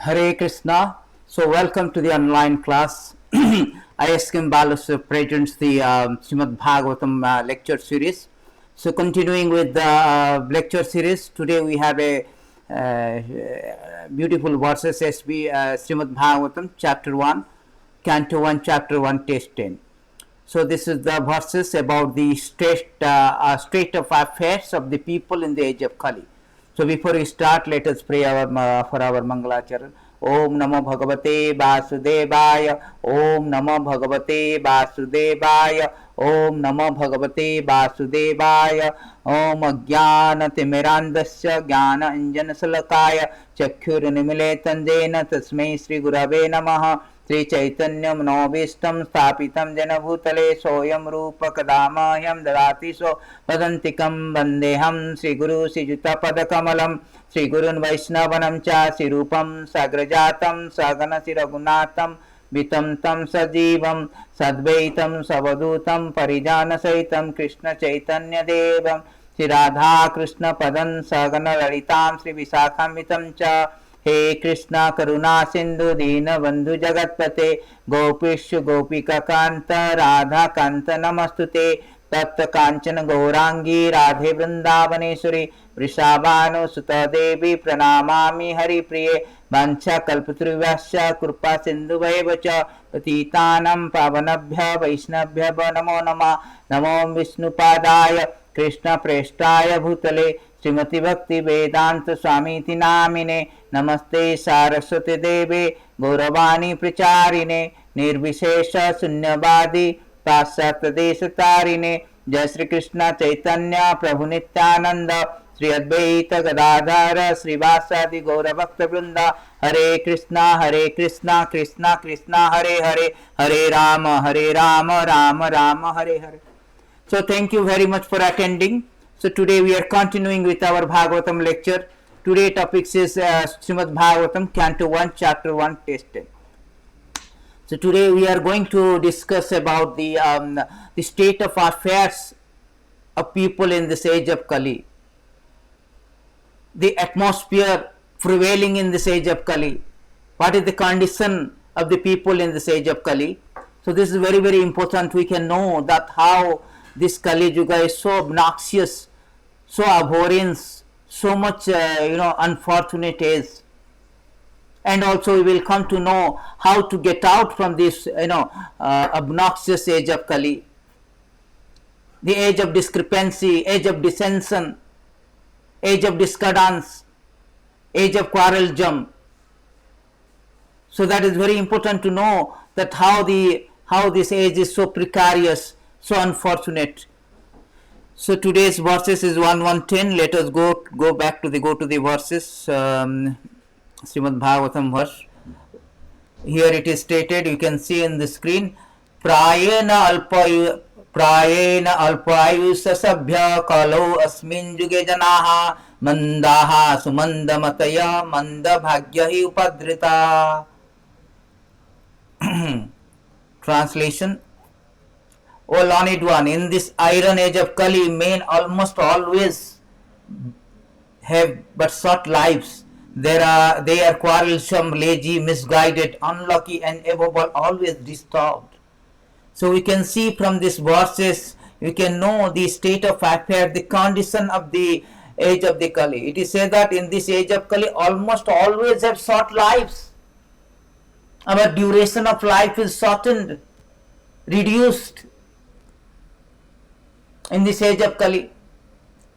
Hare Krishna. So, welcome to the online class. ISKM Balasur presents the Srimad Bhagavatam lecture series. So, continuing with the lecture series, today we have a beautiful verses Srimad Bhagavatam, chapter 1, canto 1, chapter 1, text 10. So, this is the verses about the state of affairs of the people in the age of Kali. So before we start, let us pray for our Mangalacharan. Om Namo Bhagavate Vasudevaya. Om Namo Bhagavate Vasudevaya. Om Namo Bhagavate Vasudevaya. Om Ajnana Timirandasya Jnana Anjana Salakaya Chakhur Nimiletan Jena Tasmai Sri Gurave Namaha. Shri Chaitanya मनोभीष्टं स्थापितं जन भूतले सोऽयं रूपकदामह्यं ददाति सो वदन्तिकं वन्देऽहं श्रीगुरु श्रीयुतपदकमलं श्रीगुरुन् वैष्णवनं च श्रीरूपं साग्रजातं सगणशिरघुनाथं वितं तं सजीवं सद्वैतं सवधूतं परिजानसहितं कृष्णचैतन्यदेवं श्रीराधाकृष्णपदं सगणललितां श्रीविशाखान्वितं च हे कृष्णा करुणा सिंधु दीन बंधु जगतपते गोपीशु गोपिका कांत राधा कांत नमस्तुते तप्त कांचन गौरांगी राधे वृंदावनेश्वरी वृषाभानुसुत देवी प्रणमामि हरिप्रिये वाञ्छा कल्पतरुभ्यश्च कृपा सिन्धुभैव च पतितानां पावनेभ्यो वैष्णवेभ्यो नमो नमः। नमो विष्णुपादाय कृष्णप्रेष्ठाय भूतले श्रीमती भक्ति वेदांत स्वामीति नामिने नमस्ते सारस्वती देवे गौरवाणी प्रचारिणे निर्विशेष शून्यवादी पाश्चात्य देश तारिणे जय श्री कृष्ण चैतन्य प्रभु नित्यानंद श्री अद्वैत गदाधर श्रीवासादि गौर भक्त वृंद हरे Krishna Krishna Krishna Hare Hare Hare Ram Ram Ram Hare Hare. So thank you very much for attending. So today we are continuing with our Bhagavatam lecture. Today topic is Srimad Bhagavatam, Canto 1, Chapter 1, Text 10. So today we are going to discuss about the state of affairs of people in this age of Kali. The atmosphere prevailing in this age of Kali. What is the condition of the people in this age of Kali? So this is very, very important. We can know that how this Kali Yuga is so obnoxious, so abhorrent, so much unfortunate is, and also we will come to know how to get out from this obnoxious age of Kali, the age of discrepancy, age of dissension, age of discordance, age of quarrelism. So that is very important to know that how this age is so precarious, so unfortunate. So today's verses is 1:10. Let us go back to the verses. Srimad Bhagavatam verse. Here it is stated. You can see in the screen. Prayena alpayusya sabhya kalo asmin juge janaha mandaha sumanda mataya manda bhagyahi upadrita. Translation. O learned one, in this iron age of Kali, men almost always have but short lives. They are quarrelsome, lazy, misguided, unlucky, and above all, always disturbed. So we can see from these verses, we can know the state of affairs, the condition of the age of the Kali. It is said that in this age of Kali, almost always have short lives. Our duration of life is shortened, reduced. In this age of Kali,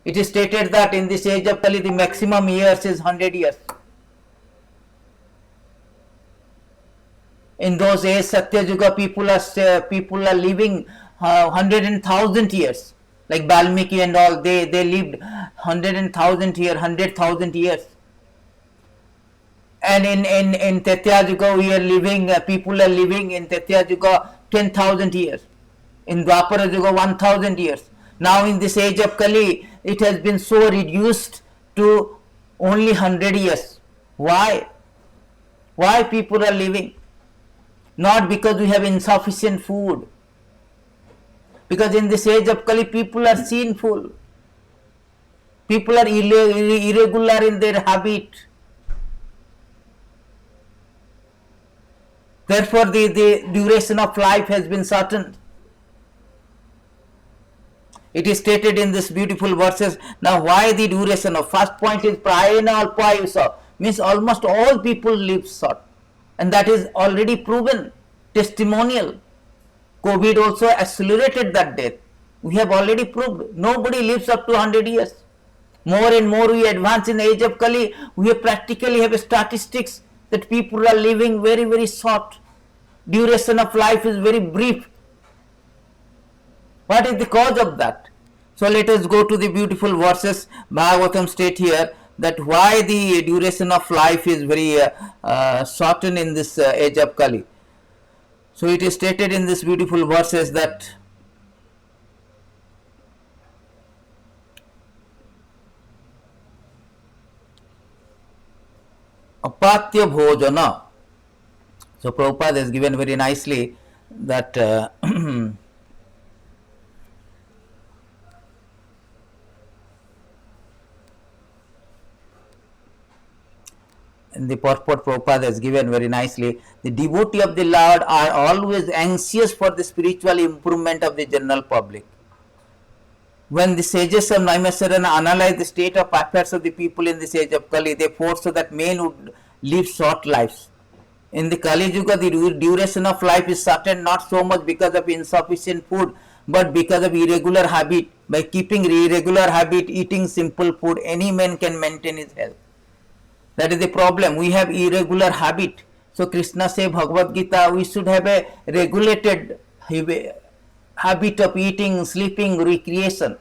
it is stated that in this age of Kali the maximum years is 100 years. In those days, Satya Yuga people are living 100,000 years. Like Valmiki and all, they lived 100,000 years. And in Tretya Yuga we are living, people are living in Tretya Yuga 10,000 years. In Dwapara Yuga 1,000 years. Now in this age of Kali, it has been so reduced to only 100 years. Why? Why people are living? Not because we have insufficient food. Because in this age of Kali, people are sinful. People are irregular in their habit. Therefore, the duration of life has been shortened. It is stated in this beautiful verses. Now, why the duration of first point is prayena alpayusa, means almost all people live short, and that is already proven, testimonial. COVID also accelerated that death. We have already proved nobody lives up to 100 years. More and more we advance in the age of Kali, we practically have statistics that people are living very, very short. Duration of life is very brief. What is the cause of that? So let us go to the beautiful verses. Bhagavatam state here that why the duration of life is very shortened in this age of Kali. So it is stated in this beautiful verses that apatya bhojana. So Prabhupada has given very nicely that in the purport Prabhupada has given very nicely, the devotee of the Lord are always anxious for the spiritual improvement of the general public. When the sages of Naimisarana analyze the state of affairs of the people in this age of Kali, they foresaw that men would live short lives. In the Kali Yuga, the duration of life is shortened not so much because of insufficient food, but because of irregular habit. By keeping irregular habit, eating simple food, any man can maintain his health. That is the problem. We have irregular habit. So Krishna says Bhagavad Gita, we should have a regulated habit of eating, sleeping, recreation.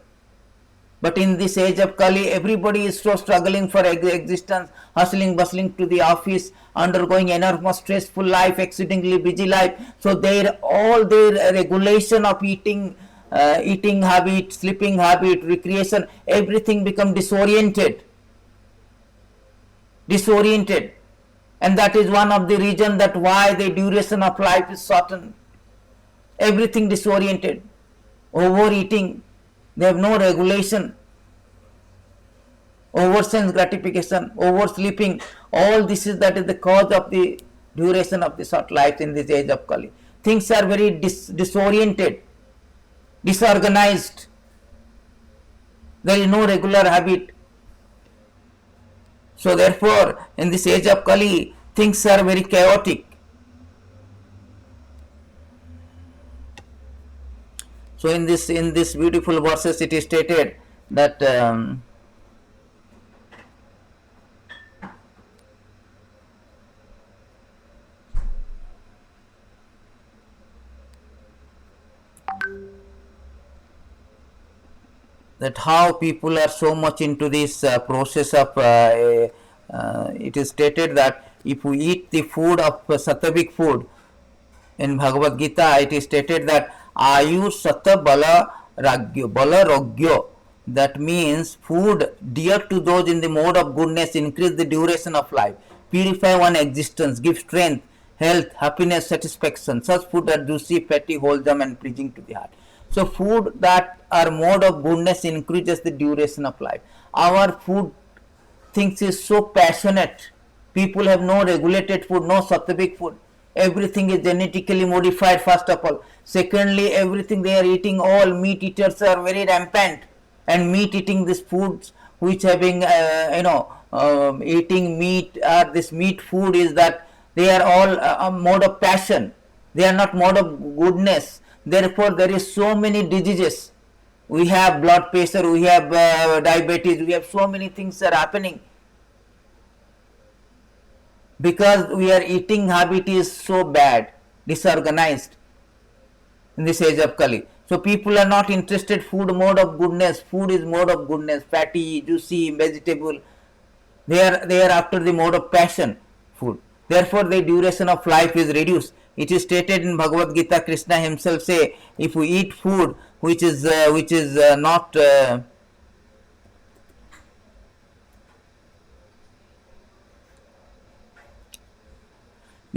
But in this age of Kali, everybody is so struggling for existence, hustling, bustling to the office, undergoing enormous stressful life, exceedingly busy life. So all their regulation of eating habit, sleeping habit, recreation, everything become disoriented. And that is one of the reasons that why the duration of life is shortened. Everything disoriented, overeating, they have no regulation, over sense gratification, oversleeping, all this is that is the cause of the duration of the short life in this age of Kali. Things are very disoriented, disorganized, there is no regular habit. So therefore, in this age of Kali, things are very chaotic. So in this beautiful verses, it is stated that how people are so much into this process of it is stated that if we eat the food of sattvic food, in Bhagavad Gita it is stated that ayu sata bala ragyo, that means food dear to those in the mode of goodness increase the duration of life, purify one existence, give strength, health, happiness, satisfaction. Such food are juicy, fatty, wholesome and pleasing to the heart. So food that are mode of goodness increases the duration of life. Our food things is so passionate. People have no regulated food, no sattvic food. Everything is genetically modified first of all. Secondly, everything they are eating, all meat eaters are very rampant, and meat eating these foods which having eating meat or this meat food is that they are all a mode of passion. They are not mode of goodness. Therefore, there is so many diseases. We have blood pressure, we have diabetes, we have so many things are happening. Because we are eating habit is so bad, disorganized in this age of Kali. So people are not interested food mode of goodness. Food is mode of goodness, fatty, juicy, vegetable. They are after the mode of passion, food. Therefore, the duration of life is reduced. It is stated in Bhagavad Gita, Krishna himself say, if we eat food which is not the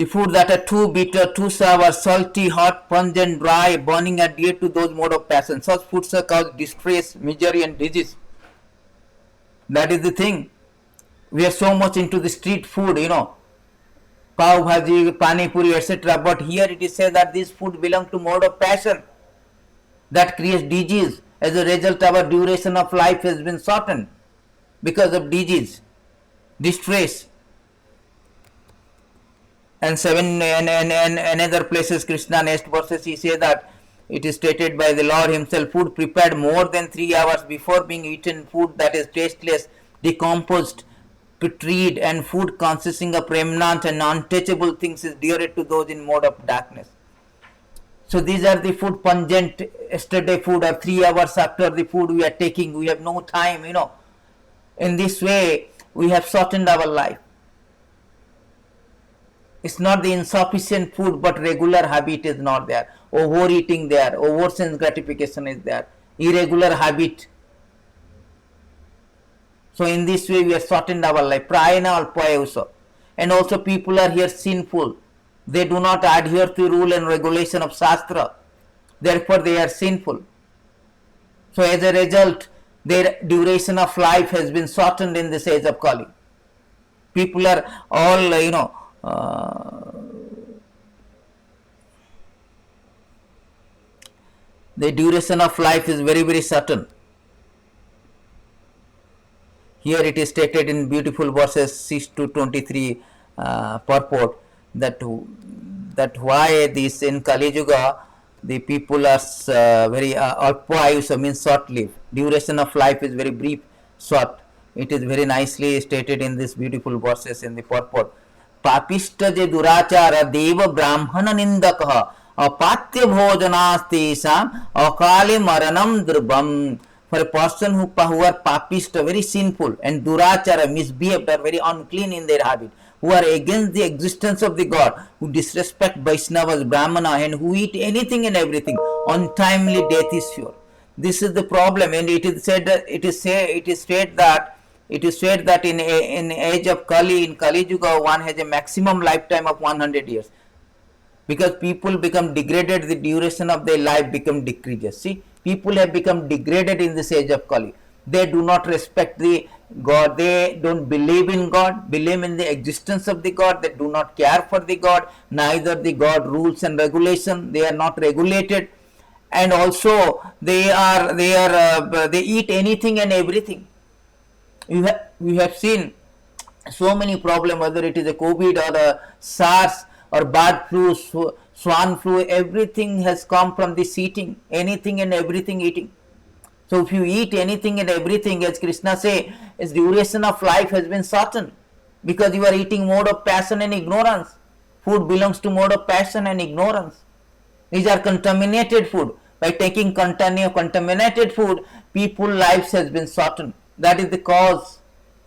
food that are too bitter, too sour, salty, hot, pungent, dry, burning are dear to those mode of passion. Such foods are cause distress, misery and disease. That is the thing. We are so much into the street food, pav bhaji, pani puri, etc. But here it is said that this food belongs to mode of passion that creates disease. As a result, our duration of life has been shortened because of disease, distress. And other places, Krishna next verses he says that it is stated by the Lord himself, food prepared more than 3 hours before being eaten, food that is tasteless, decomposed, putrid, and food consisting of remnant and untouchable things is dearer to those in mode of darkness. So these are the food pungent, yesterday food or 3 hours after the food we are taking, we have no time, In this way, we have shortened our life. It's not the insufficient food, but regular habit is not there. Overeating there, over sense gratification is there, irregular habit. So in this way we have shortened our life. Prayana alpayusa. And also people are here sinful. They do not adhere to rule and regulation of Shastra. Therefore they are sinful. So as a result, their duration of life has been shortened in this age of Kali. People are all, the duration of life is very, very certain. Here it is stated in beautiful verses 6 to 23 purport that why this in Kali Yuga the people are very alpayusa means short lived. Duration of life is very brief, short. It is very nicely stated in this beautiful verses in the purport. Papishta je durachara deva brahmana nindakah apatya bhojanastesam akali maranam drubam. For a person who are papista, very sinful, and durachara, misbehaved, are very unclean in their habit, who are against the existence of the God, who disrespect Vaishnavas, Brahmana, and who eat anything and everything, untimely death is sure. This is the problem, and it is said that it is said that in age of Kali, in Kali Yuga, one has a maximum lifetime of 100 years. Because people become degraded, the duration of their life become decreases. See, people have become degraded in this age of Kali. They do not respect the God. They don't believe in God, believe in the existence of the God. They do not care for the God. Neither the God rules and regulation. They are not regulated, and also they eat anything and everything. We have seen so many problems, whether it is a COVID or a SARS or bird flu, swan flu, everything has come from this eating, anything and everything eating. So if you eat anything and everything, as Krishna say, its duration of life has been shortened because you are eating mode of passion and ignorance. Food belongs to mode of passion and ignorance. These are contaminated food. By taking contaminated food, people's lives has been shortened. That is the cause.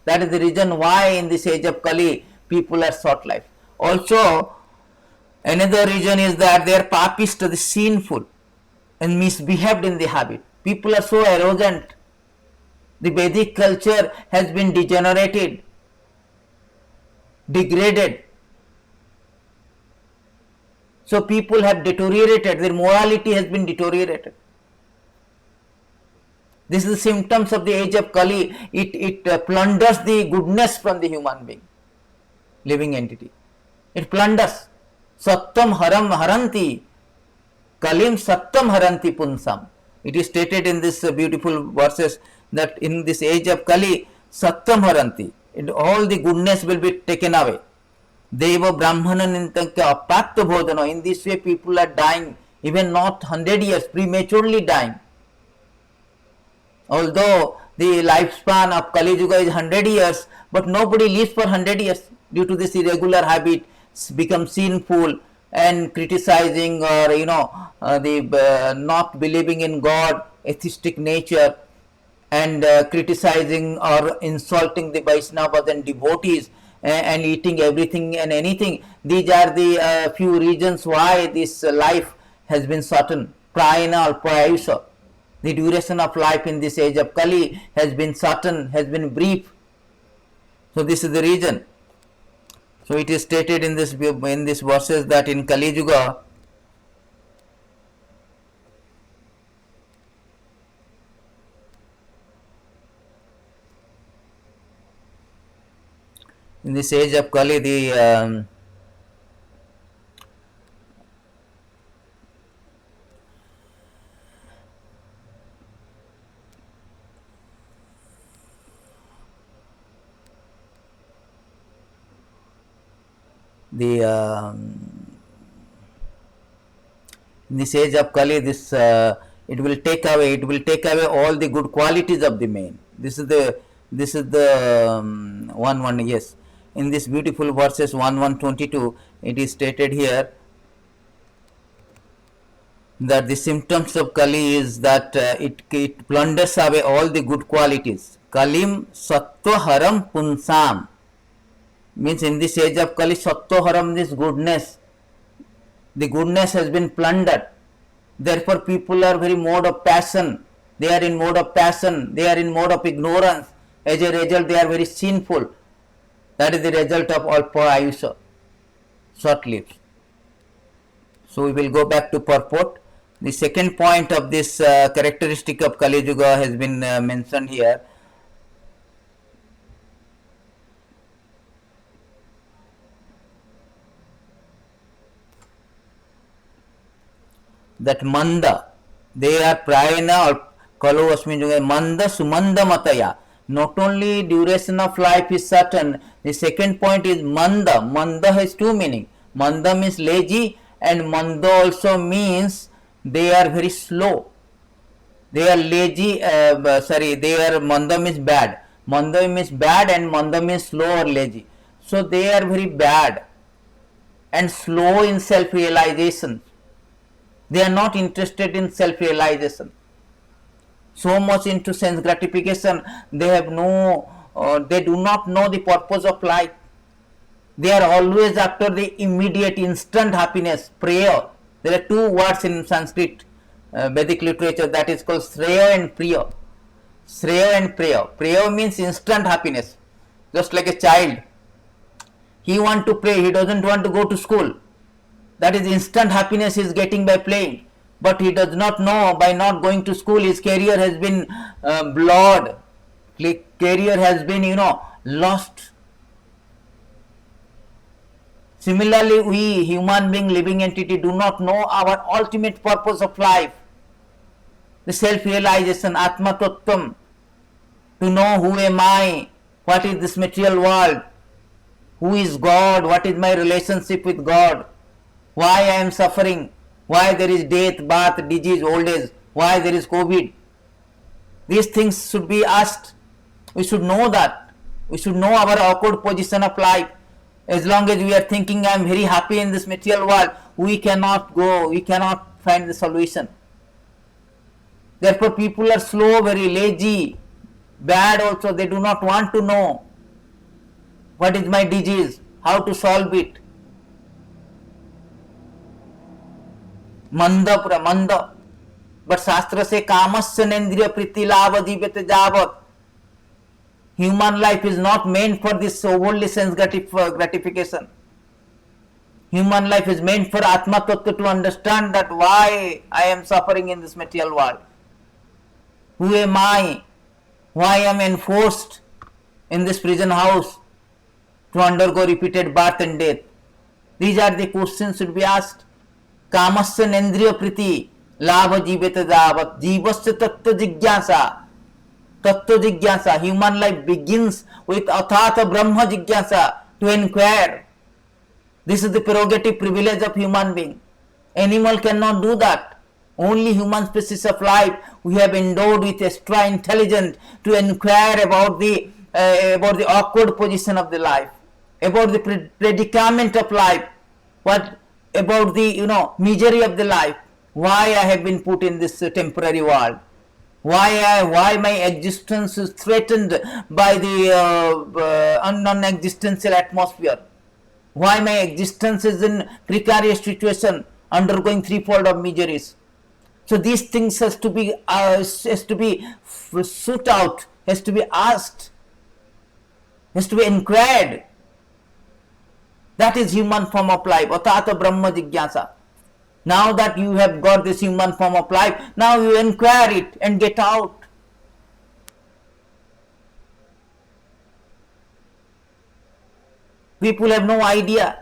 That is the reason why in this age of Kali, people are short life. Also, another reason is that they are papist, the sinful, and misbehaved in the habit. People are so arrogant. The Vedic culture has been degenerated, degraded. So people have deteriorated, their morality has been deteriorated. This is the symptoms of the age of Kali. It plunders the goodness from the human being, living entity. It plunders. Sattam haram haranti, Kalim sattam haranti punsam. It is stated in this beautiful verses that in this age of Kali, sattam haranti, all the goodness will be taken away. Deva brahmana nintakya apatya bhodana. In this way people are dying, even not 100 years, prematurely dying. Although the lifespan of Kali Yuga is 100 years, but nobody lives for 100 years due to this irregular habit, become sinful and criticizing or not believing in God, atheistic nature, and criticizing or insulting the Vaishnavas and devotees and eating everything and anything. These are the few reasons why this life has been shortened. Prayana alpayusa. The duration of life in this age of Kali has been shortened, has been brief. So this is the reason. So it is stated in this verses that in Kali Yuga, in this age of Kali, in this age of Kali, this it will take away all the good qualities of the man. This is the 1:1. Yes, in this beautiful verses 1:122, it is stated here that the symptoms of Kali is that it plunders away all the good qualities. Kalim sattvaharam punsam, means in this age of Kali, sattvaharam, this goodness, the goodness has been plundered. Therefore people are very mode of passion, they are in mode of passion, they are in mode of ignorance. As a result they are very sinful. That is the result of alpa ayusha, short lives. So we will go back to purport. The second point of this characteristic of Kali Yuga has been mentioned here. That manda, they are prayana or kalu asmin juga manda sumanda mataya. Not only duration of life is certain, the second point is manda. Manda has two meaning. Manda means lazy, and manda also means they are very slow. They are lazy, manda means bad. Manda means bad and manda means slow or lazy. So they are very bad and slow in self-realization. They are not interested in self-realization. So much into sense gratification, they have they do not know the purpose of life. They are always after the immediate, instant happiness, prayer. There are two words in Sanskrit Vedic literature, that is called Shreya and Priya. Shreya and Priya. Priya means instant happiness. Just like a child, he wants to play, he doesn't want to go to school. That is instant happiness he is getting by playing. But he does not know, by not going to school, his career has been blurred. Career has been, lost. Similarly, we human being, living entity, do not know our ultimate purpose of life. The self-realization, Atma Tattvam, to know who am I, what is this material world, who is God, what is my relationship with God, why I am suffering, why there is death, birth, disease, old age, why there is COVID. These things should be asked. We should know that. We should know our awkward position of life. As long as we are thinking I am very happy in this material world, we cannot go, we cannot find the solution. Therefore people are slow, very lazy, bad also. They do not want to know what is my disease, how to solve it. Manda pura manda. But Shastra say kamasya nendriya priti lava jivete javat. Human life is not meant for this overly sense gratification. Human life is meant for Atma Tattva, to understand that why I am suffering in this material world. Who am I? Why am I enforced in this prison house to undergo repeated birth and death? These are the questions should be asked. Kamasya nendriya priti labha jiveta javat. Jivasya tattva jigyasa. Tattva jigyasa. Human life begins with athata brahma jigyasa, to inquire. This is the prerogative, privilege of human being. Animal cannot do that. Only human species of life we have endowed with extra intelligence to inquire about the awkward position of the life, about the predicament of life, what about the misery of the life, why I have been put in this temporary world, why my existence is threatened by the non-existential atmosphere, why my existence is in precarious situation, undergoing threefold of miseries. So these things has to be sought out, has to be asked, has to be inquired. That is human form of life, atata brahma jigyasa. Now that you have got this human form of life, now you inquire it and get out. People have no idea.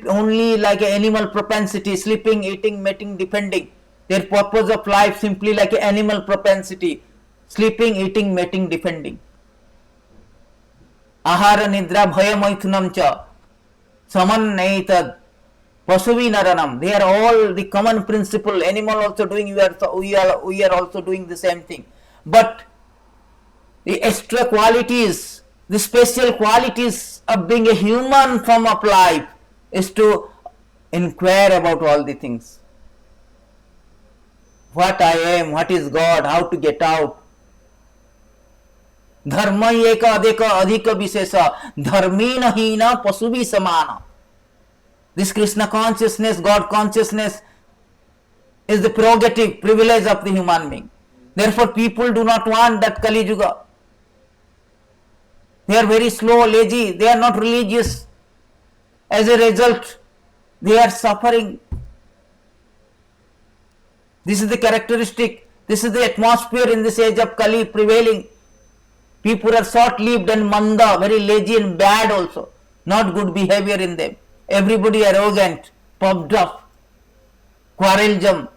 Only like an animal propensity, sleeping, eating, mating, defending. Their purpose of life simply like an animal propensity, sleeping, eating, mating, defending. Ahara nidra bhaya maithunam cha. Samannaitad, Pasuvi Naranam. They are all the common principle. Animal also doing, we are also doing the same thing. But the extra qualities, the special qualities of being a human form of life is to inquire about all the things. What I am, what is God, how to get out. धर्म एक अधिक विशेष धर्मीन हीन पशुभि समान. This Krishna consciousness, God consciousness is the prerogative, privilege of the human being. Therefore, people do not want that Kali Yuga. They are very slow, lazy, they are not religious. As a result, they are suffering. This is the characteristic, this is the atmosphere in this age of Kali prevailing. People are short-lived and manda, very lazy and bad also. Not good behavior in them. Everybody arrogant, puffed up, quarrelsome.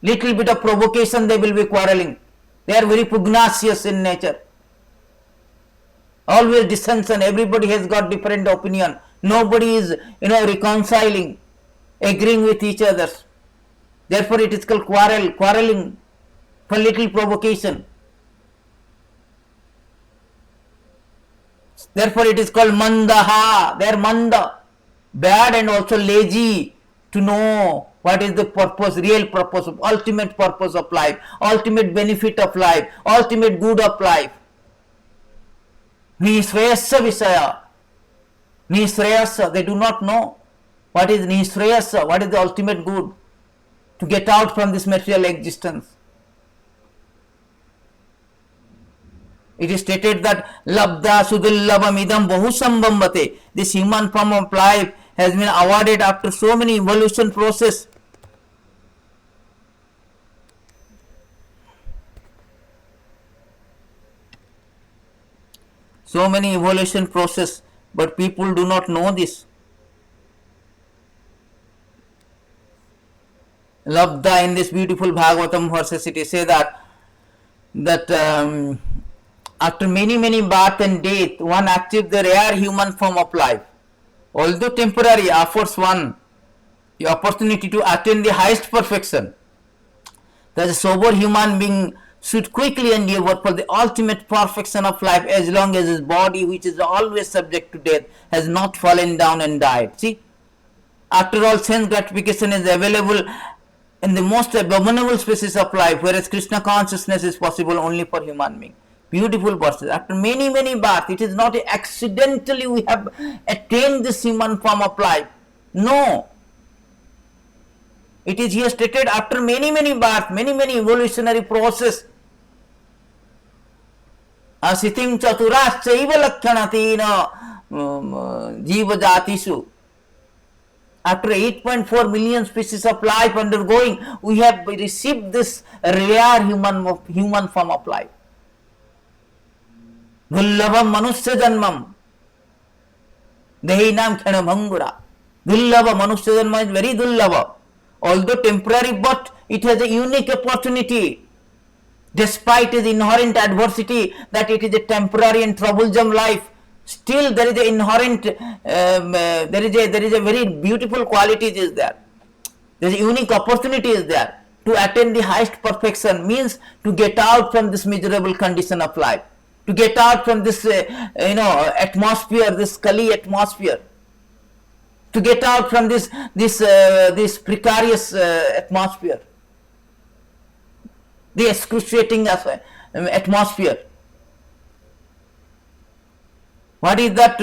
Little bit of provocation they will be quarreling. They are very pugnacious in nature. Always dissension, everybody has got different opinion. Nobody is, reconciling, agreeing with each other. Therefore it is called quarreling for little provocation. Therefore it is called mandaha. They are manda, bad and also lazy to know what is the purpose, real purpose, ultimate purpose of life, ultimate benefit of life, ultimate good of life. Nishreyasa Visaya. Nishreyasa, they do not know what is Nishreyasa, what is the ultimate good, to get out from this material existence. It is stated that Labda Sudillabam Idam Bahusambambate. This human form of life has been awarded after so many evolution process. So many evolution process, but people do not know this. Labda in this beautiful Bhagavatam verses it is said that after many birth and death, one achieves the rare human form of life. Although temporary, offers one the opportunity to attain the highest perfection. That a sober human being should quickly endeavor for the ultimate perfection of life as long as his body, which is always subject to death, has not fallen down and died. See, after all, sense gratification is available in the most abominable species of life, whereas Krishna consciousness is possible only for human being. Beautiful verses. After many births, it is not accidentally we have attained this human form of life. No. It is here stated after many births, many evolutionary process. Asitim chaturashchaiva lakshanatina jiva jatishu. After 8.4 million species of life undergoing, we have received this rare human form of life. Dullabam manusya janmam dehinam khana bhangura. Dullaba manusya janma is very dullaba. Although temporary, but it has a unique opportunity. Despite its inherent adversity, that it is a temporary and troublesome life, still there is a inherent, there is a very beautiful quality is there. There is a unique opportunity is there to attain the highest perfection, means to get out from this miserable condition of life. To get out from this, atmosphere, this Kali atmosphere, to get out from this precarious atmosphere, the excruciating atmosphere. What is that?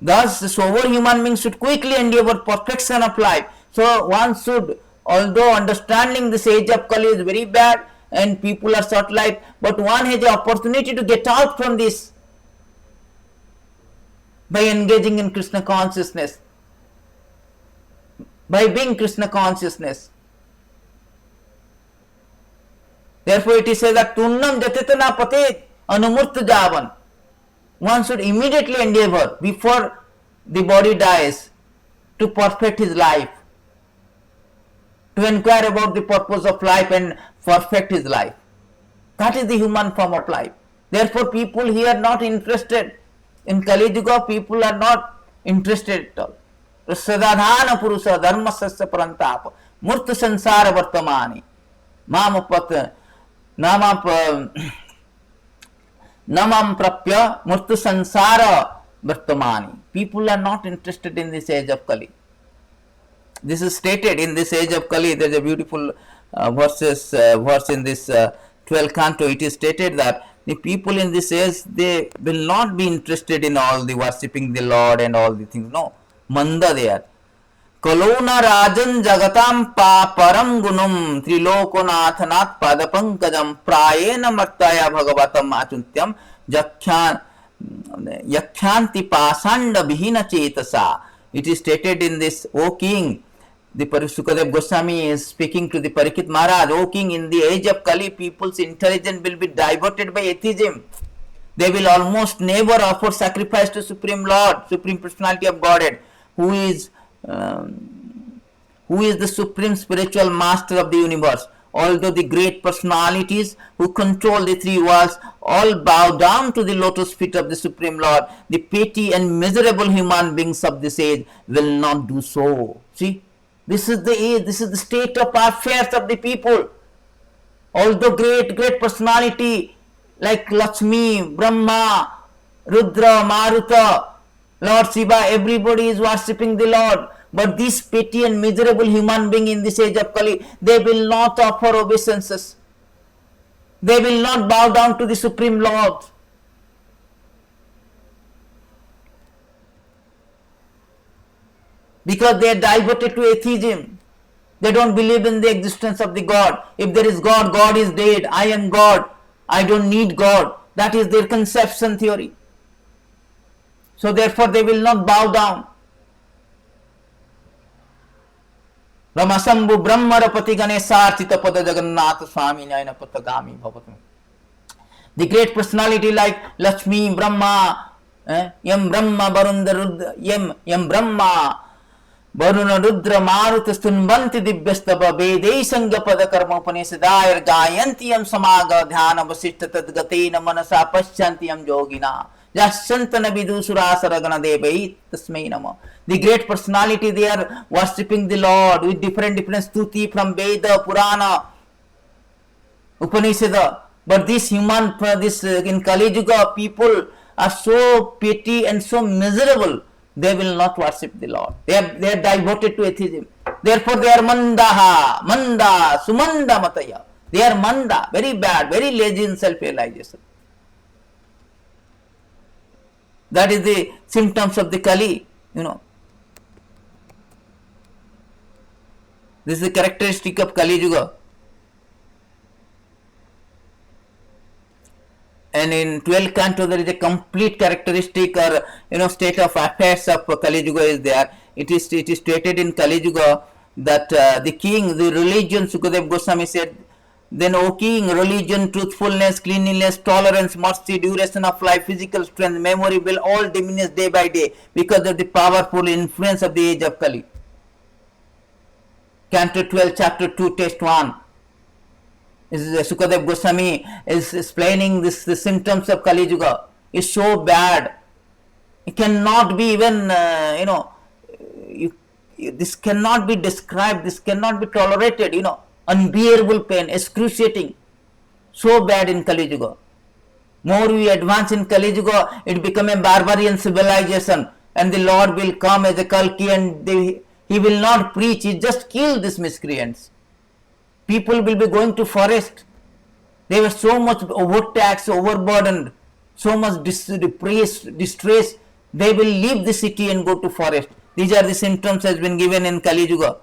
Thus, the sober human being should quickly endeavor perfection of life. So one should, although understanding this age of Kali is very bad, and people are short life, but one has the opportunity to get out from this by engaging in Krishna consciousness, by being Krishna consciousness. Therefore it is said that Tunnam Jatetana Patet Anumurta Javan. One should immediately endeavor before the body dies to perfect his life, to inquire about the purpose of life and perfect his life. That is the human form of life. Therefore people here are not interested in Kali Yuga. People are not, interested at all. सदाधान पुरुष धर्म सस्य परंताप मूर्त संसार वर्तमानी माम पत namam prapya murtu sansara vartamani. People are not interested in this age of Kali. This is stated in this age of Kali. There is a beautiful verse in this 12th canto. It is stated that the people in this age, they will not be interested in all the worshipping the Lord and all the things. No, manda they are. Kalona rajan jagatam param gunam trilokonathanath padapankajam prayena martaya bhagavatam achuntyam yakhyanti pasanda bihina chetasa. It is stated in this, O king, the Sukadev Goswami is speaking to the Parikshit Maharaj, O king, in the age of Kali, people's intelligence will be diverted by atheism. They will almost never offer sacrifice to Supreme Lord, Supreme Personality of Godhead, who is the Supreme Spiritual Master of the universe. Although the great personalities who control the three worlds all bow down to the lotus feet of the Supreme Lord, the petty and miserable human beings of this age will not do so. See, this is the age, this is the state of affairs of the people. Although great personality like Lakshmi, Brahma, Rudra, Maruta, Lord Shiva, everybody is worshipping the Lord. But this petty and miserable human being in this age of Kali, they will not offer obeisances. They will not bow down to the Supreme Lord. Because they are diverted to atheism. They don't believe in the existence of the God. If there is God, God is dead. I am God. I don't need God. That is their conception theory. So therefore they will not bow down. Ramasambhu Brahmarapati Ganesarthita Pada Jagannath Swami Nayana Patagami Bhavatu. The great personality like Lakshmi, Brahma, Yam Brahma Varunda Rudra, Yam Brahma Varuna Rudra Maruta Stunbanti Divyastava Vedai Sangha Pada Karma Upanisadair Gayanti Yam Samaga Dhyana Vasishta Tadgatena Manasa Paschanti Yam Yogina. Jasantana Vidusurasaravana Devai Tasmai Nama. The great personality, they are worshipping the Lord with different stuti from Veda, Purana, Upanishad. But this in Kali Yuga, people are so petty and so miserable, they will not worship the Lord. They are devoted to atheism. Therefore they are Manda, Sumanda Mataya. They are Manda, very bad, very lazy in self-realization. That is the symptoms of the Kali, This is the characteristic of Kali Yuga. And in 12th canto there is a complete characteristic or state of affairs of Kali Yuga is there. It is stated in Kali Yuga that the king, the religion, Sukadev Goswami said, then O king, religion, truthfulness, cleanliness, tolerance, mercy, duration of life, physical strength, memory will all diminish day by day because of the powerful influence of the age of Kali. Canto 12, chapter 2, text 1. Sukadev Goswami is explaining the symptoms of Kali Yuga. It's so bad. It cannot be even, this cannot be described, this cannot be tolerated, unbearable pain, excruciating, so bad in Kali Yuga. More we advance in Kali Yuga, it become a barbarian civilization, and the Lord will come as a Kalki and he will not preach, he just kill these miscreants. People will be going to forest. They were so much overtaxed, overburdened, so much distress, they will leave the city and go to forest. These are the symptoms has been given in Kali Yuga.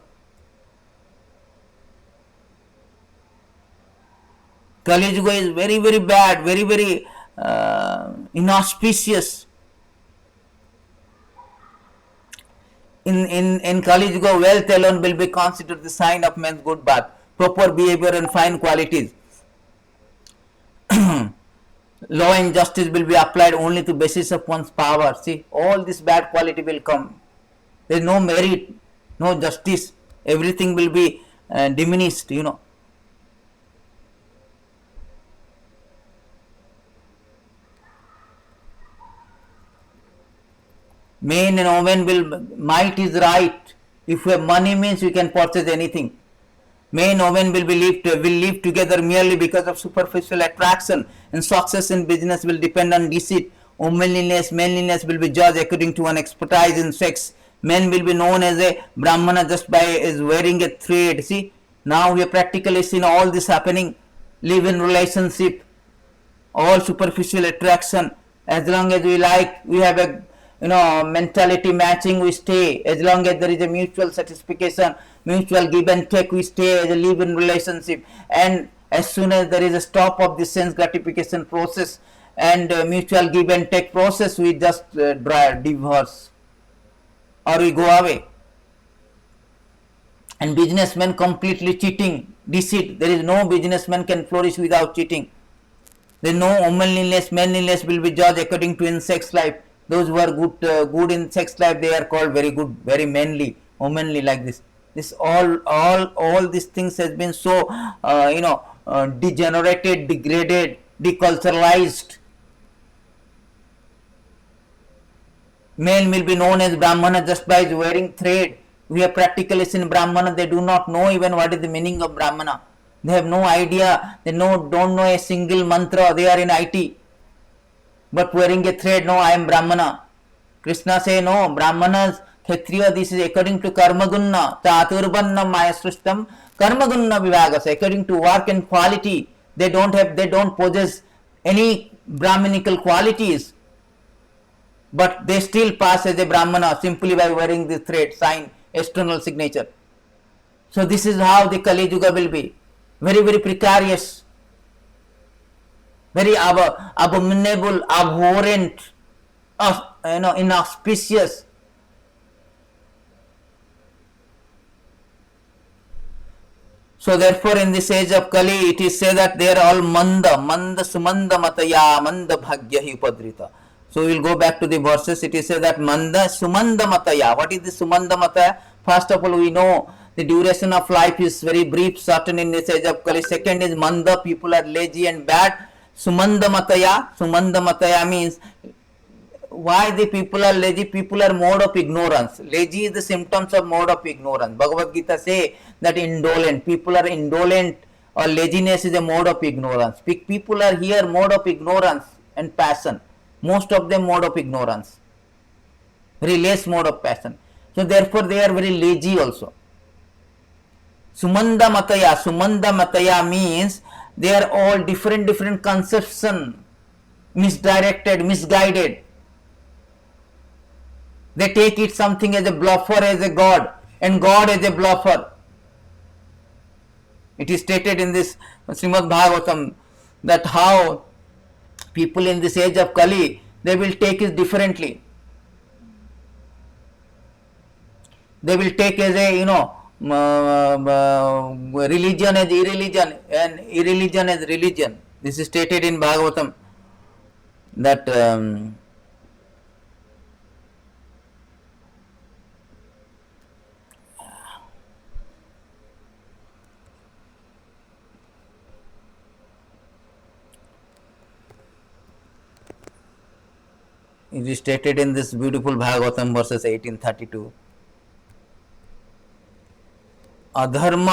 Kali Yuga is very, very bad, very, very inauspicious. In Kali Yuga, wealth alone will be considered the sign of man's good birth, proper behavior and fine qualities. Law and justice will be applied only to basis of one's power. See, all this bad quality will come. There is no merit, no justice. Everything will be diminished, Men and women will, might is right. If we have money means we can purchase anything. Men and women will live together merely because of superficial attraction, and success in business will depend on deceit. Womanliness, manliness will be judged according to one expertise in sex. Men will be known as a Brahmana just by is wearing a thread. See, now we have practically seen all this happening. Live in relationship, all superficial attraction. As long as we like, we have a mentality matching, we stay. As long as there is a mutual satisfaction, mutual give and take, we stay as a live in relationship. And as soon as there is a stop of the sense gratification process and mutual give and take process, we just divorce or we go away. And businessmen completely cheating, deceit. There is no businessman can flourish without cheating. There is no womanliness, manliness will be judged according to in sex life. Those who are good in sex life, they are called very good, very manly, womanly, like this. This all these things has been so degenerated, degraded, deculturalized. Men will be known as Brahmana just by wearing thread. We have practically seen Brahmana, they do not know even what is the meaning of Brahmana. They have no idea, they don't know a single mantra, they are in IT. But wearing a thread, no, I am Brahmana. Krishna say, no, Brahmanas, Kshatriya, this is according to Karma Gunna, Taturbanna Mayasrishtam, Karma Gunna Vivagas, according to work and quality. They don't possess any Brahminical qualities, but they still pass as a Brahmana simply by wearing the thread, sign, external signature. So this is how the Kali Yuga will be. Very, very precarious, very abominable, abhorrent, inauspicious. So therefore in this age of Kali, it is said that they are all manda sumanda mataya, manda bhagya upadrita. So we will go back to the verses. It is said that manda sumanda mataya. What is the sumanda mataya? First of all, we know the duration of life is very brief, certain in this age of Kali. Second is manda, people are lazy and bad. Sumanda mataya means why the people are lazy? People are mode of ignorance. Lazy is the symptoms of mode of ignorance. Bhagavad Gita say that indolent. People are indolent, or laziness is a mode of ignorance. People are here mode of ignorance and passion. Most of them mode of ignorance. Very less mode of passion. So therefore they are very lazy also. Sumanda mataya means they are all different conception, misdirected, misguided. They take it something as a bluffer, as a god, and God as a bluffer. It is stated in this Srimad Bhagavatam that how people in this age of Kali, they will take it differently. They will take as a religion as irreligion and irreligion as religion. This is stated in Bhagavatam that it is stated in this beautiful Bhagavatam verses 1832. अधर्म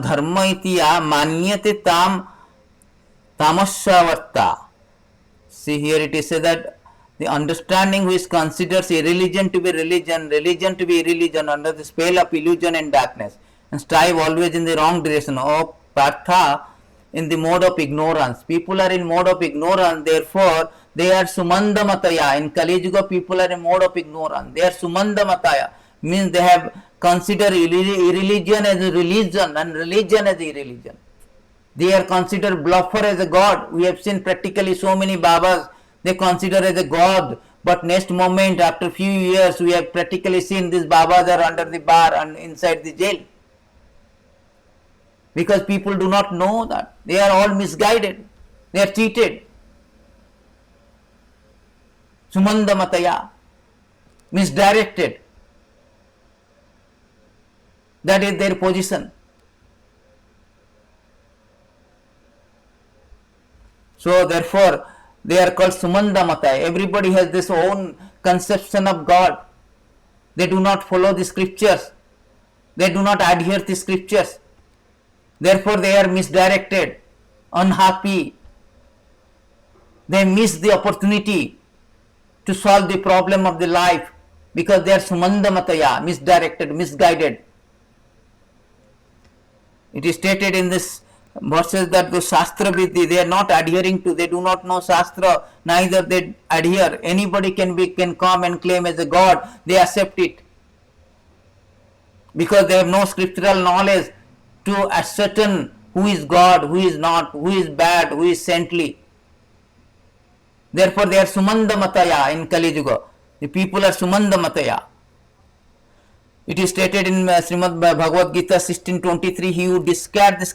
धर्म इति या मान्यते tamasyavarta. See here it is said that the understanding which considers a religion to be religion, religion to be irreligion under the spell of illusion and darkness, and strive always in the wrong direction. O Partha, in the mode of ignorance. People are in mode of ignorance, therefore they are Sumanda Mataya. In Kali Yuga, people are in mode of ignorance. They are Sumanda Mataya, means they have considered irreligion as a religion and religion as a irreligion. They are considered bluffer as a god. We have seen practically so many Babas, they consider as a god, but next moment, after few years, we have practically seen these Babas are under the bar and inside the jail. Because people do not know that. They are all misguided. They are cheated. Sumanda Mataya, misdirected. That is their position. So therefore, They are called Sumanda Mata. Everybody has this own conception of God. They do not follow the scriptures. They do not adhere to the scriptures. Therefore, they are misdirected, unhappy. They miss the opportunity to solve the problem of the life because they are Sumanda Mataya, misdirected, misguided. It is stated in this verses that the Shastra Vidhi, they are not adhering to, they do not know Shastra, neither they adhere. Anybody can come and claim as a God, they accept it. Because they have no scriptural knowledge to ascertain who is God, who is not, who is bad, who is saintly. Therefore, they are Sumanda Mataya in Kali Yuga. The people are Sumanda Mataya. It is stated in Srimad Bhagavad Gita 16:23, he who discards the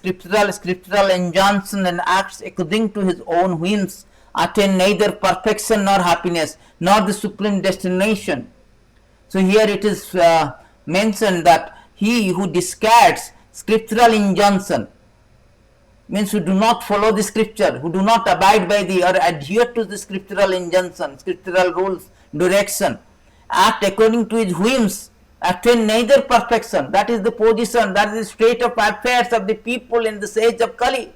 scriptural injunction and acts according to his own whims attain neither perfection nor happiness, nor the supreme destination. So here it is mentioned that he who discards scriptural injunction, means who do not follow the scripture, who do not abide by the or adhere to the scriptural injunction, scriptural rules, direction, act according to his whims, attain neither perfection. That is the position, that is the state of affairs of the people in this age of Kali.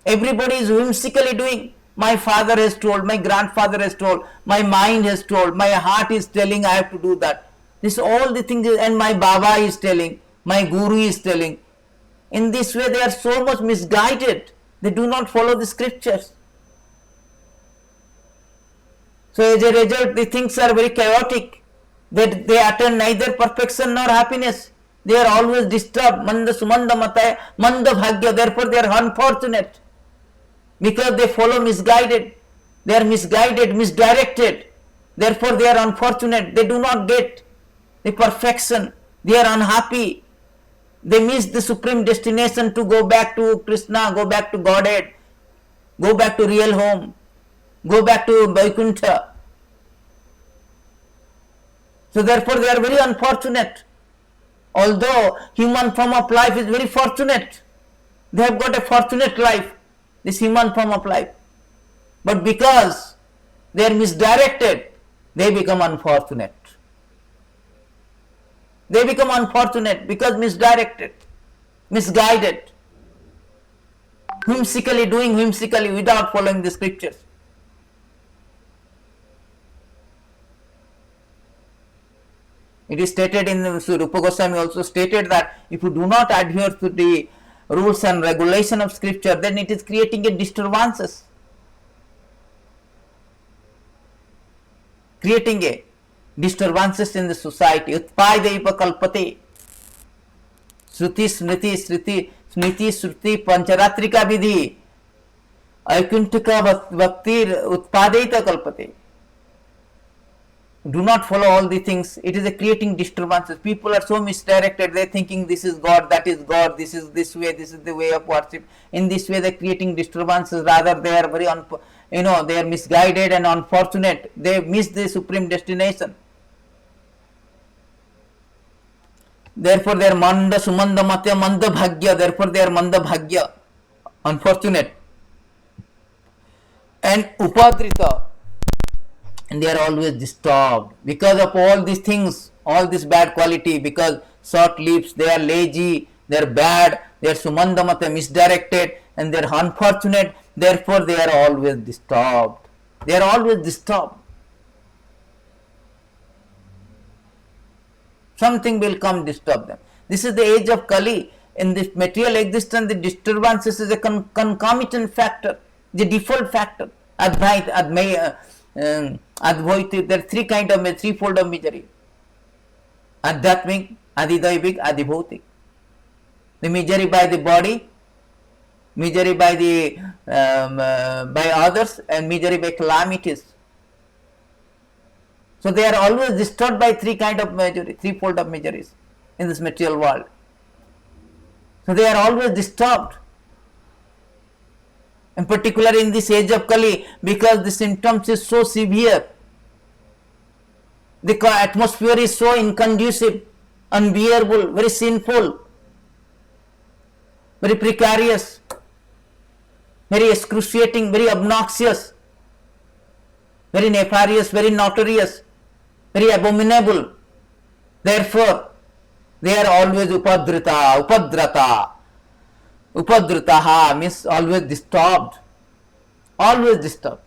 Everybody is whimsically doing. My father has told, my grandfather has told, my mind has told, my heart is telling I have to do that. This all the things, and my Baba is telling, my Guru is telling. In this way they are so much misguided. They do not follow the scriptures. So as a result, the things are very chaotic. They attain neither perfection nor happiness. They are always disturbed. Manda Sumanda Mataya, Manda Bhagya. Therefore they are unfortunate. Because they follow misguided. They are misguided, misdirected. Therefore they are unfortunate. They do not get the perfection. They are unhappy. They miss the supreme destination to go back to Krishna, go back to Godhead, go back to real home, go back to Vaikuntha. So therefore they are very unfortunate. Although human form of life is very fortunate, they have got a fortunate life, this human form of life. But because they are misdirected, they become unfortunate. They become unfortunate because misdirected, misguided, whimsically doing whimsically without following the scriptures. It is stated in Rupa Goswami also stated that if you do not adhere to the rules and regulation of scripture, then it is creating a disturbances, creating a disturbances in the society. Utpadaipa kalpate. Shruti smriti smriti smriti shruti pancharatrika vidhi aikuntika bhaktir utpadaita kalpate. Do not follow all the things. It is a creating disturbances. People are so misdirected. They are thinking this is God, that is God, this is this way, this is the way of worship. In this way they are creating disturbances. Rather they are very they are misguided and unfortunate. They miss the supreme destination. Therefore they are Manda Sumanda Matya Manda Bhagya. Therefore they are Manda Bhagya, unfortunate. And Upadrita, and they are always disturbed because of all these things, all this bad quality, because short lips, they are lazy, they are bad, they are Sumanda Matya, misdirected, and they are unfortunate. Therefore they are always disturbed. They are always disturbed. Something will come disturb them. This is the age of Kali. In this material existence, the disturbances is a concomitant factor, the default factor. Advaita, Advaita, there are three kind of, threefold of misery. Adhyatmic, Adidaivik, Adibhautik. The misery by the body, misery by the by others, and misery by calamities. So they are always disturbed by three kind of misery, threefold of miseries in this material world. So they are always disturbed. In particular in this age of Kali, because the symptoms is so severe, the atmosphere is so inconducive, unbearable, very sinful, very precarious. very excruciating, very obnoxious, very nefarious, very notorious, very abominable. Therefore, they are always upadrata. Upadrataha means always disturbed. Always disturbed.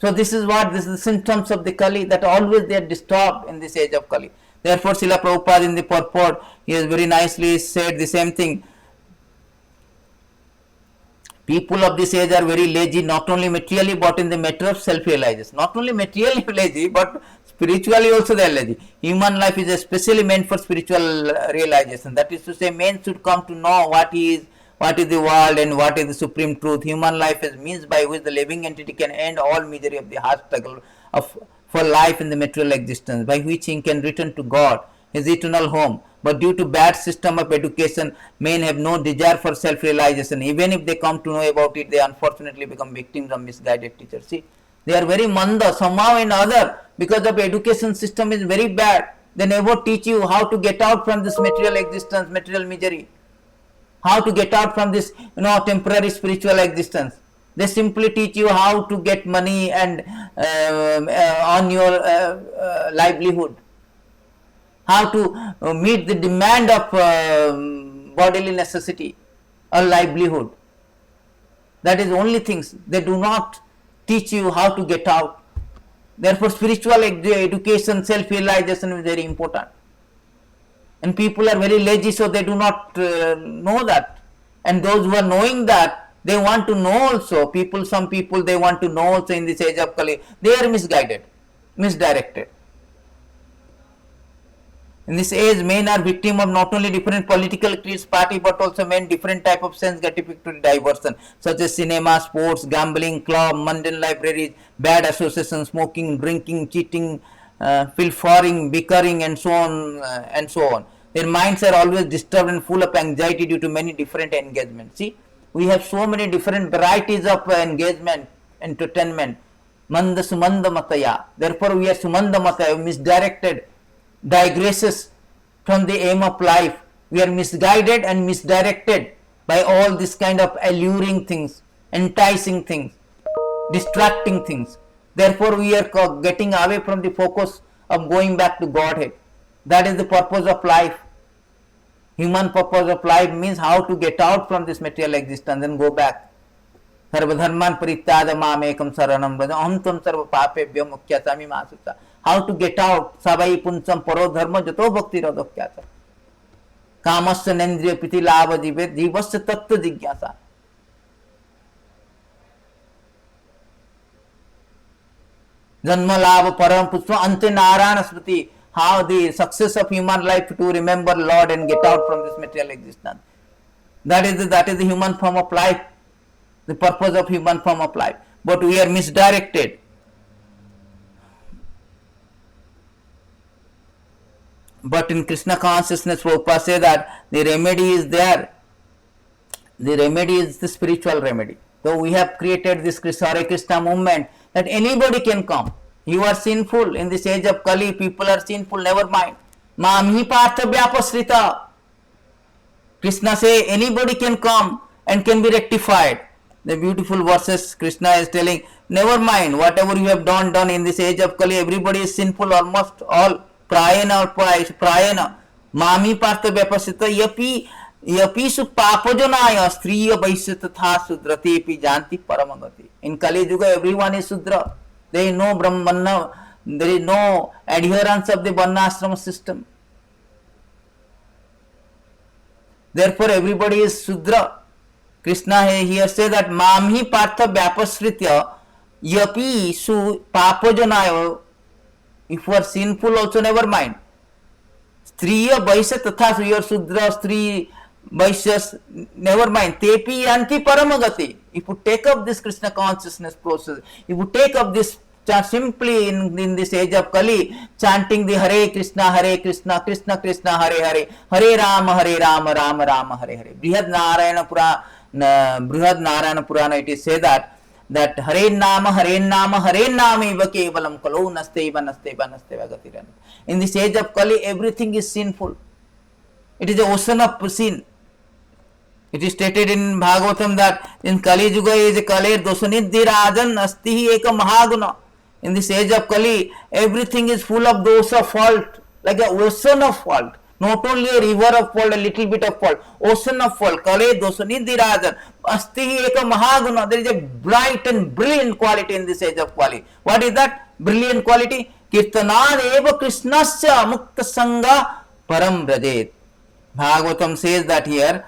So this is the symptoms of the Kali, that always they are disturbed in this age of Kali. Therefore, Srila Prabhupada in the purport, he has very nicely said the same thing. People of this age are very lazy, not only materially but in the matter of self-realization. Not only materially lazy, but spiritually also they are lazy. Human life is especially meant for spiritual realization. That is to say, man should come to know what is the world and what is the supreme truth. Human life is means by which the living entity can end all misery of the hard struggle for life in the material existence, by which he can return to God, his eternal home. But due to bad system of education, men have no desire for self-realization. Even if they come to know about it, they unfortunately become victims of misguided teachers. See, they are very manda, somehow or other, because the education system is very bad. They never teach you how to get out from this material existence, material misery, how to get out from this temporary spiritual existence. They simply teach you how to get money and on your livelihood, how to meet the demand of bodily necessity or livelihood. That is only things. They do not teach you how to get out. Therefore, spiritual education, self-realization is very important. And people are very lazy, so they do not know that. And those who are knowing that, they want to know also. Some people, they want to know also in this age of Kali. They are misguided, misdirected. In this age, men are victim of not only different political party, but also men different type of sense gratificatory diversion, such as cinema, sports, gambling, club, mundane libraries, bad association, smoking, drinking, cheating, pilfering, bickering, and so on and so on. Their minds are always disturbed and full of anxiety due to many different engagements. See, we have so many different varieties of engagement, entertainment. Manda sumanda mataya. Therefore, we are sumanda mataya, misdirected, digresses from the aim of life. We are misguided and misdirected by all this kind of alluring things, enticing things, distracting things. Therefore, we are getting away from the focus of going back to Godhead. That is the purpose of life. Human purpose of life means how to get out from this material existence and go back. Sarvadharman parityada mamekam saranam braja aham tvam sarva papebhyo mukyasami masuta. How to get out? Savai punsam paro dharma jato bhakti radokyasa. Kamasya nendriya piti lava jivet jivasya tattva jigyasa. Janma lava param pushpa ante narayana smriti. How the success of human life to remember Lord and get out from this material existence. That is the human form of life, the purpose of human form of life. But we are misdirected. But in Krishna consciousness, Prabhupada says that the remedy is there. The remedy is the spiritual remedy. So we have created this Hare Krishna movement that anybody can come. You are sinful in this age of Kali. People are sinful. Never mind. Mamhi partha vyapasrita. Krishna say anybody can come and can be rectified. The beautiful verses Krishna is telling. Never mind whatever you have done in this age of Kali. Everybody is sinful. Almost all. Prayana or prayana. Mami partha vyapasrita yapi su papajanaya striya vaisya tatha sudratepi janti paramagati. In Kali Yuga, everyone is Sudra. There is no Brahmana, there is no adherence of the Varnashrama system. Therefore, everybody is Sudra. Krishna here says that Mamhi Partha Vyapasritya Yapi Su Papajanaya. If you are sinful, also never mind. Striya Vaisya Tatha, you are Sudra, Stri, Vaishyas, never mind. Tepi Yanti Paramagati. If you take up this Krishna consciousness process, if you take up this simply in this age of Kali, chanting the Hare Krishna, Krishna Krishna, Hare Rama, Rama Rama, Hare Hare. Brihad Narayana Purana, it is said that Hare Nama eva kevalam kalo nasteva gatiran. In this age of Kali, everything is sinful. It is the ocean of sin. It is stated in Bhagavatam that in Kali Yuga is a Kalir Dosanidhi Rajan Astihi Eka Mahaguna. In this age of Kali, everything is full of those of fault, like a ocean of fault. Not only a river of fault, a little bit of fault, ocean of fault. Kali Dosanidhi Rajan Astihi Eka Mahaguna. There is a bright and brilliant quality in this age of Kali. What is that brilliant quality? Kirtanad eva Krishnasya Mukta Sangha Param Brajet. Bhagavatam says that here,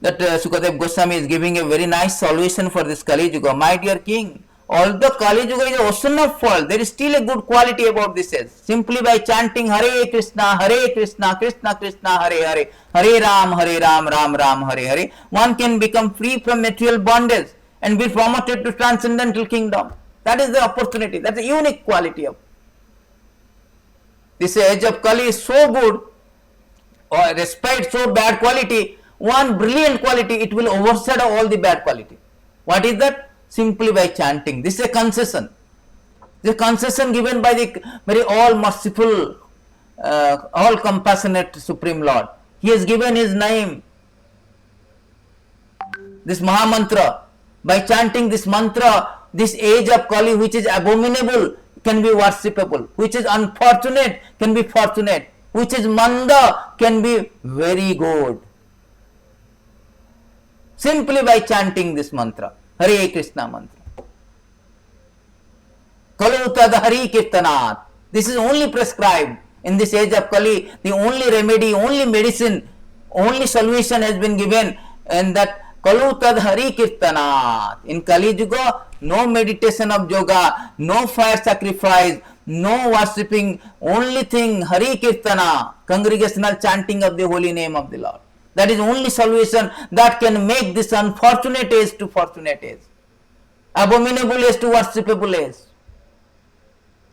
that Sukadev Goswami is giving a very nice solution for this Kali Yuga. My dear king, although Kali Yuga is an ocean of fault, there is still a good quality about this age. Simply by chanting Hare Krishna, Krishna Krishna, Hare Hare, Hare Ram, Ram Ram, Hare Hare, one can become free from material bondage and be promoted to transcendental kingdom. That is the opportunity. That is the unique quality of this age of Kali is so good, or despite so bad quality, one brilliant quality, it will overshadow all the bad quality. What is that? Simply by chanting. This is a concession. This is a concession given by the very all merciful, all compassionate Supreme Lord. He has given His name, this Mahamantra. By chanting this mantra, this age of Kali, which is abominable, can be worshipable, which is unfortunate, can be fortunate, which is manda, can be very good. Simply by chanting this mantra, Hare Krishna mantra. Kalu tad Hari Kirtanat. This is only prescribed in this age of Kali. The only remedy, only medicine, only solution has been given, and that Kalu tad Hari Kirtanat. In Kali Yuga, no meditation of yoga, no fire sacrifice, no worshipping, only thing Hari Kirtana, congregational chanting of the holy name of the Lord. That is only solution that can make this unfortunate age to fortunate age, abominable age to worshipable age.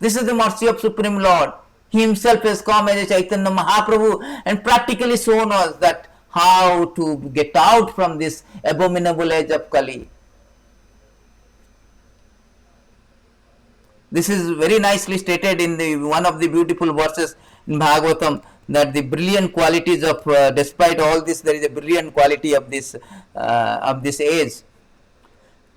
This is the mercy of Supreme Lord. He Himself has come as a Chaitanya Mahaprabhu and practically shown us that how to get out from this abominable age of Kali. This is very nicely stated in the one of the beautiful verses in Bhagavatam, that the brilliant qualities of despite all this, there is a brilliant quality of this age.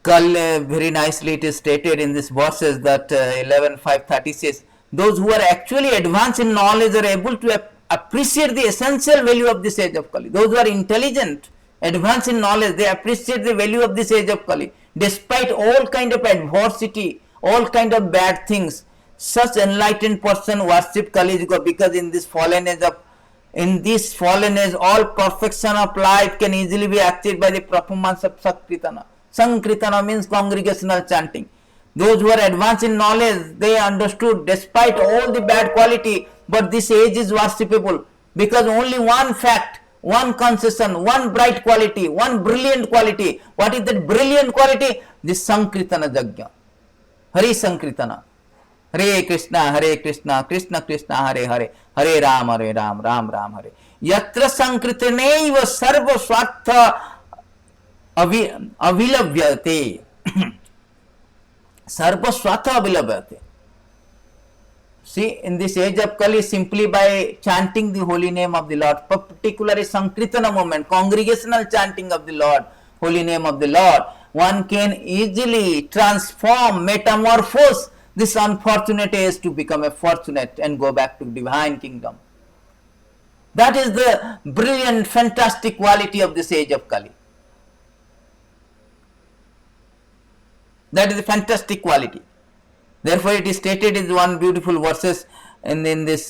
Very nicely it is stated in this verses that 11:5:30 says, those who are actually advanced in knowledge are able to appreciate the essential value of this age of Kali. Those who are intelligent, advanced in knowledge, they appreciate the value of this age of Kali, despite all kind of adversity, all kind of bad things. Such enlightened person worship Kali Yuga, because in this fallen age, all perfection of life can easily be achieved by the performance of Sankirtana. Sankirtana means congregational chanting. Those who are advanced in knowledge, they understood despite all the bad quality, but this age is worshipable, because only one fact, one concession, one bright quality, one brilliant quality. What is that brilliant quality? This Sankirtana Jagya, Hari Sankirtana. Hare Krishna, Krishna Krishna, Hare Hare, Hare Ram, Ram Ram, Hare. Yatra Sankirtaneva Sarva Swartha Avilavyate. Sarva Swartha Avilavyate. See, in this age of Kali, simply by chanting the holy name of the Lord, particularly Sankirtana moment, congregational chanting of the Lord, holy name of the Lord, one can easily transform, metamorphose this unfortunate age to become a fortunate and go back to divine kingdom. That is the brilliant, fantastic quality of this age of Kali. That is the fantastic quality. Therefore, it is stated in one beautiful verses in this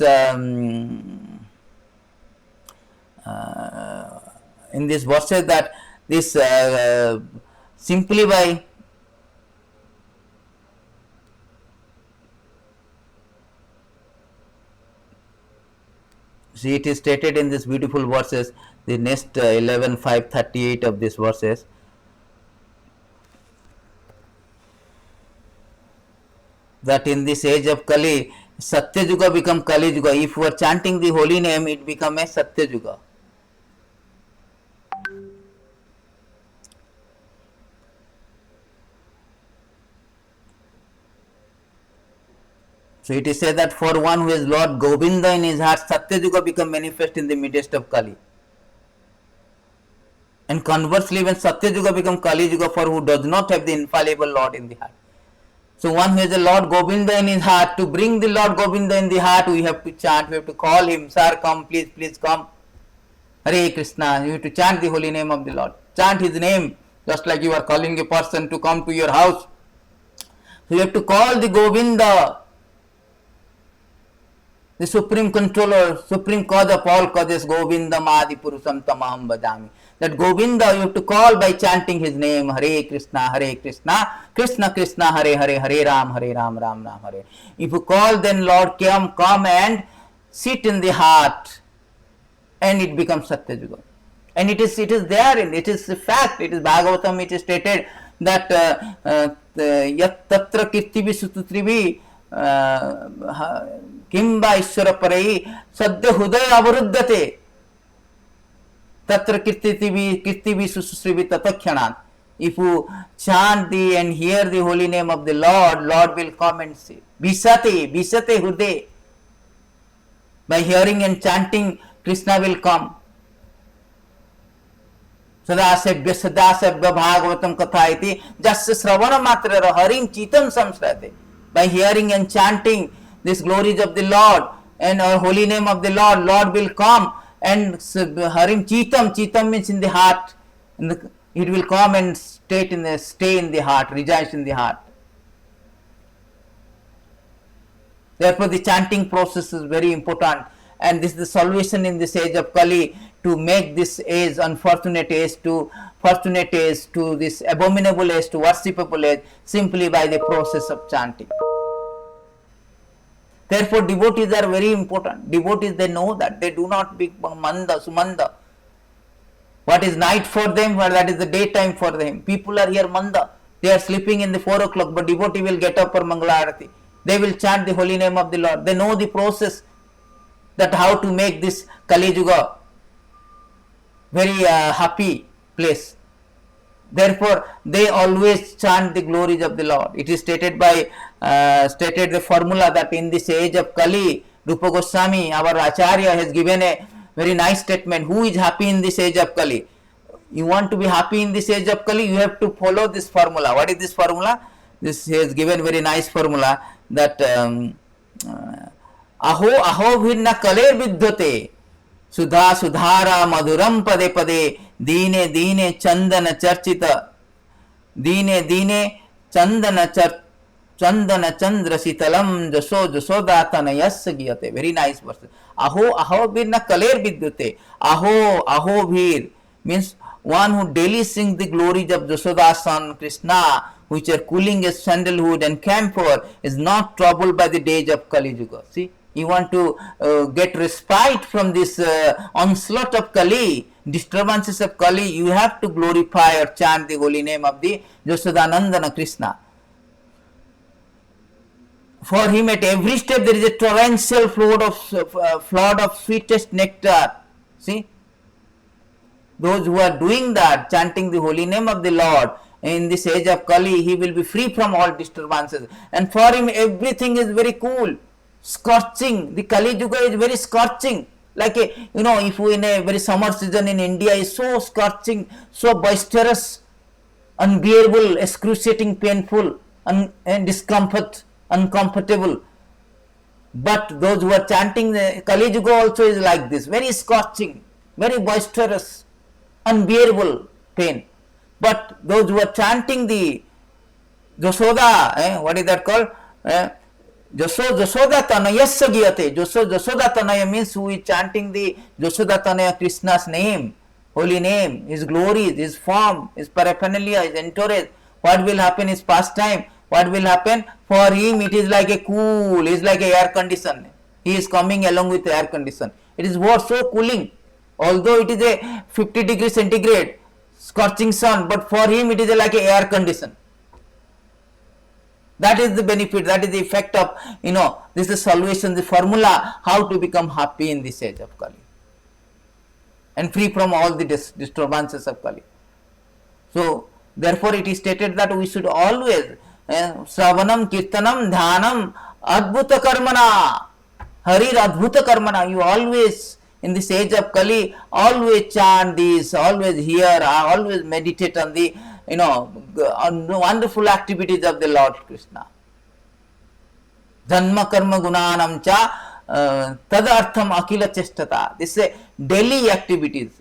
verses that this simply by see, it is stated in this beautiful verses, the next 11:5:38 of this verses, that in this age of Kali, Satya Yuga become Kali Yuga. If we are chanting the holy name, it become a Satya Yuga. So it is said that for one who has Lord Govinda in his heart, Satya Yuga become manifest in the midst of Kali. And conversely, when Satya Yuga becomes Kali Yuga, for who does not have the infallible Lord in the heart. So one who has the Lord Govinda in his heart, to bring the Lord Govinda in the heart, we have to chant, we have to call him, sir, come, please, please come. Hare Krishna, you have to chant the holy name of the Lord. Chant his name, just like you are calling a person to come to your house. So you have to call the Govinda, the supreme controller, supreme cause of all causes, Govinda Madi Purusam Tamaham Bhajami. That Govinda you have to call by chanting his name, Hare Krishna, Krishna Krishna, Hare Hare, Hare Ram, Ram Ram, Hare. If you call, then Lord come and sit in the heart, and it becomes Satya Yuga. And it is there, it is a fact, it is Bhagavatam, it is stated that Yat Tatra Kirtivi Sututrivi Kimba Ishwara Parai Sadya Hudaya Avaruddhate Tatra Kirtivi Susrivi Tatakyanat. If you chant the and hear the holy name of the Lord, Lord will come and say, Bisate Hude. By hearing and chanting, Krishna will come. Sadasebhya Sadasebhya Bhagavatam Katha iti Jasya Sravana Matra Harim Chitam Samsrate. By hearing and chanting this glories of the Lord and holy name of the Lord, Lord will come and Harim Chitam means in the heart. It will come and stay in the heart, resides in the heart. Therefore, the chanting process is very important, and this is the solution in this age of Kali to make this age unfortunate age to this abominable age to worshipable age simply by the process of chanting. Therefore, devotees are very important. Devotees, they know that they do not be manda, sumanda. What is night for them, well, that is the daytime for them. People are here manda. They are sleeping in the 4 o'clock, but devotee will get up for Mangala Arati. They will chant the holy name of the Lord. They know the process, that how to make this Kali Yuga very happy place. Therefore, they always chant the glories of the Lord. It is stated the formula that in this age of Kali, Rupa Goswami, our Acharya, has given a very nice statement. Who is happy in this age of Kali? You want to be happy in this age of Kali, you have to follow this formula. What is this formula? This has given very nice formula that Aho Bhinna Kaler Vidyate Sudha Sudhara Madhuram Pade Pade Dine Chandana Charchita Dine Chandana Chandra Sitalam Jasodatana Yasagiyate. Very nice verse. Aho Bhinna Kaler Vidyate. Aho Bhir means one who daily sings the glories of Jasoda's son Krishna, which are cooling as sandalwood and camphor, is not troubled by the days of Kali Yuga. See, you want to get respite from this onslaught of Kali, disturbances of Kali, you have to glorify or chant the holy name of the Jasodanandana Krishna. For him at every step there is a torrential flood of sweetest nectar. See, those who are doing that, chanting the holy name of the Lord, in this age of Kali, he will be free from all disturbances. And for him, everything is very cool, scorching. The Kali Yuga is very scorching. Like if we in a very summer season in India is so scorching, so boisterous, unbearable, excruciating, painful, and discomfort, uncomfortable. But those who are chanting the Kali Yuga also is like this, very scorching, very boisterous, unbearable pain. But those who are chanting the Jasoda, what is that called? Jasoda Tanaya Sagiyate. Jasoda Tanaya means who is chanting the Jasoda Tanaya Krishna's name, holy name, his glories, his form, his paraphernalia, his entourage. What will happen is pastime. What will happen? For him it is like a cool, it is like a air condition. He is coming along with the air condition. It is so cooling. Although it is a 50 degrees centigrade, scorching sun, but for him it is like a air condition. That is the benefit, that is the effect of, this is the solution, the formula, how to become happy in this age of Kali. And free from all the disturbances of Kali. So, therefore it is stated that we should always, Sravanam, Kirtanam, Dhyanam, Adbhuta Karmana, Harir Adbhuta Karmana, you always in this age of Kali, always chant these, always hear, always meditate on the, on the wonderful activities of the Lord Krishna. Janma karma gunanam cha tadartham akila chestata. This is daily activities,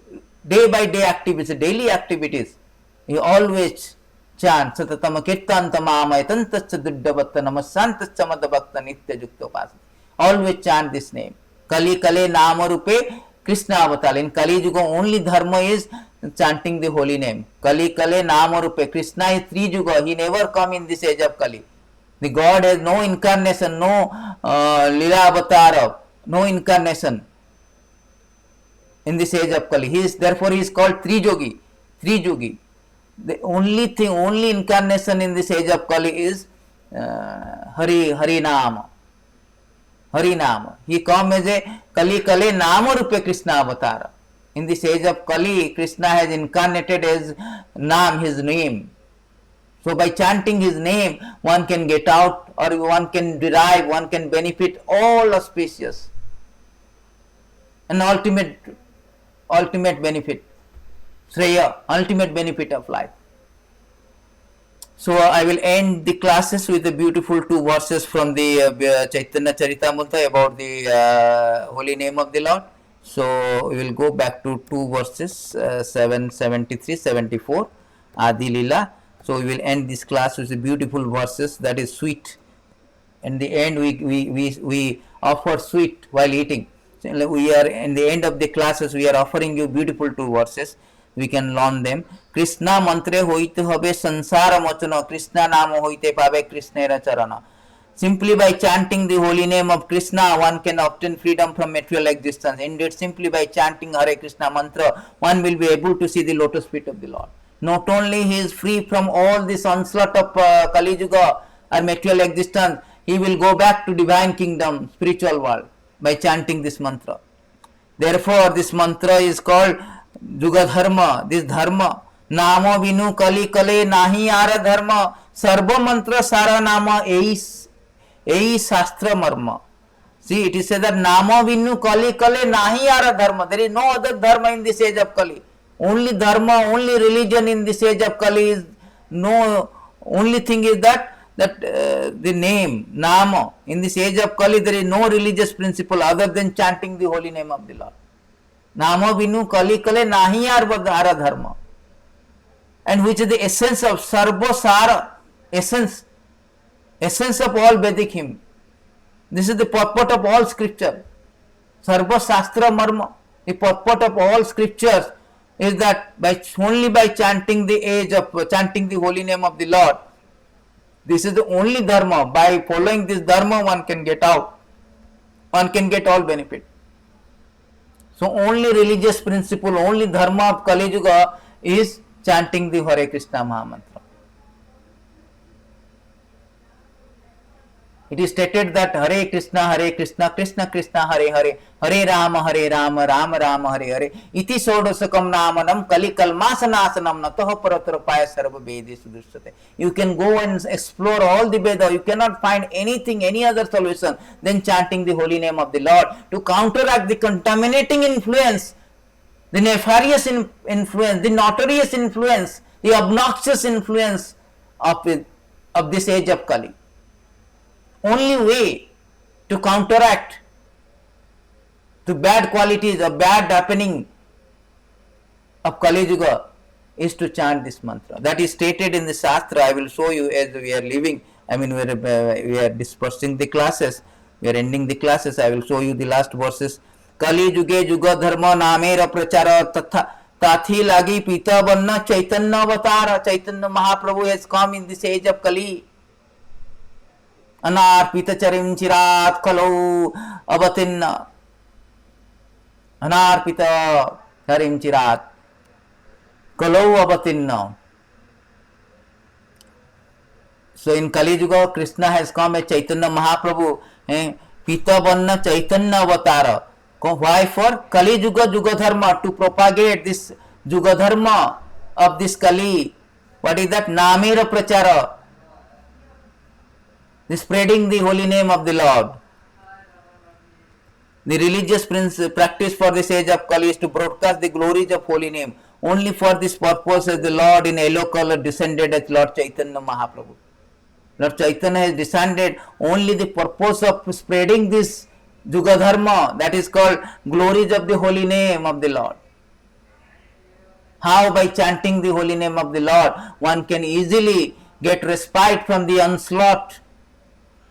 day by day activities, daily activities. You always chant Satatam Kirtantamamay Tantascha Duddhavatta Namasantascha Madhavakta Nitya Juktopasana. Always chant this name. Kali Kale Nama Rupe Krishna Avatar. In Kali Yuga only dharma is chanting the holy name. Kali Kale Nama Rupe. Krishna is three Yuga. He never come in this age of Kali. The God has no incarnation, no Lila Avatar, no incarnation in this age of Kali. Therefore he is called Trijogi. Trijogi. The only incarnation in this age of Kali is Harinama. Harinama. He come as a Kali Kale Nama Rupe Krishna Avatar. In this age of Kali, Krishna has incarnated as Nam, his name. So by chanting his name, one can get out, or one can derive, one can benefit all auspicious and ultimate benefit. Shreya, ultimate benefit of life. So I will end the classes with the beautiful two verses from the Chaitanya Charitamrita about the holy name of the Lord. So we will go back to two verses, 773, 74, Adi Lila. So we will end this class with the beautiful verses, that is sweet. In the end we offer sweet while eating. So we are in the end of the classes, we are offering you beautiful two verses. We can learn them. Krishna mantre hoite hobe sansara mochana. Krishna nama hoite pabe Krishnera charana. Simply by chanting the holy name of Krishna, one can obtain freedom from material existence. Indeed, simply by chanting Hare Krishna mantra, one will be able to see the lotus feet of the Lord. Not only he is free from all this onslaught of Kali Yuga or material existence, he will go back to divine kingdom, spiritual world, by chanting this mantra. Therefore, this mantra is called Yuga Dharma, this dharma. Namo vinu kali kale nahi ara dharma. Sarva mantra sara nama ei shastra marma. See, it is said that Namo vinu kali kale nahi ara dharma. There is no other dharma in this age of Kali. Only dharma, only religion in this age of Kali is no. Only thing is that the name, Nama. In this age of Kali, there is no religious principle other than chanting the holy name of the Lord. Namo vinu kali kale nahi ara dharma. And which is the essence of sarva sara, essence of all Vedic hymn. This is the purport of all scripture. Sarva shastra marma. The purport of all scriptures is that only by chanting the holy name of the Lord, this is the only dharma. By following this dharma, one can get out. One can get all benefit. So only religious principle, only dharma of Kali Yuga is chanting the Hare Krishna Mahamantra. It is stated that Hare Krishna, Krishna Krishna, Hare Hare, Hare Rama, Rama Rama, Hare Hare. Iti sodosakam namanam kali kalmasanasanam nataho paratarapaya sarva vedesu dushyate. You can go and explore all the Veda. You cannot find anything, any other solution than chanting the holy name of the Lord to counteract the contaminating influence, the nefarious influence, the notorious influence, the obnoxious influence of this age of Kali. Only way to counteract the bad qualities or bad happening of Kali Yuga is to chant this mantra. That is stated in the Shastra. I will show you as we are leaving. We are dispersing the classes. We are ending the classes. I will show you the last verses. Kali Yuge Yuga Dharma Namera Prachara Tathi Lagi Pita Banna Chaitanya Avatara. Chaitanya Mahaprabhu has come in this age of Kali. Anarpita charim chirat kalau abatinna. Anarpita charim chirat kalau abatinna. So in Kali Yuga, Krishna has come as Chaitanya Mahaprabhu, Pita Banna Chaitanya Avatara. Why? For Kali Yuga Yuga Dharma, to propagate this Yuga Dharma of this Kali. What is that? Namera Prachara. The spreading the holy name of the Lord. The religious practice for this age of Kali is to broadcast the glories of holy name. Only for this purpose has the Lord in yellow color descended as Lord Chaitanya Mahaprabhu. Lord Chaitanya has descended only the purpose of spreading this Yuga Dharma, that is called glories of the holy name of the Lord. How? By chanting the holy name of the Lord, one can easily get respite from the onslaught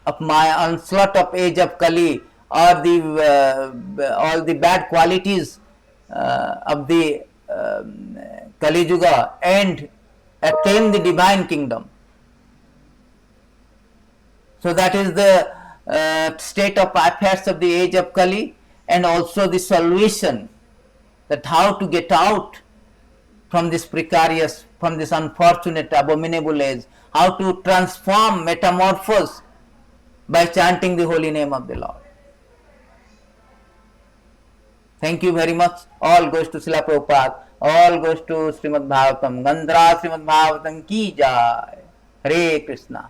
of age of Kali, or all the bad qualities of the Kali Yuga, and attain the divine kingdom. So that is the state of affairs of the age of Kali, and also the solution, that how to get out from this precarious, from this unfortunate, abominable age, how to transform, metamorphose by chanting the holy name of the Lord. Thank you very much. All goes to Srila Prabhupada, all goes to Srimad Bhagavatam. Gandhara Srimad Bhagavatam ki jai. Hare Krishna.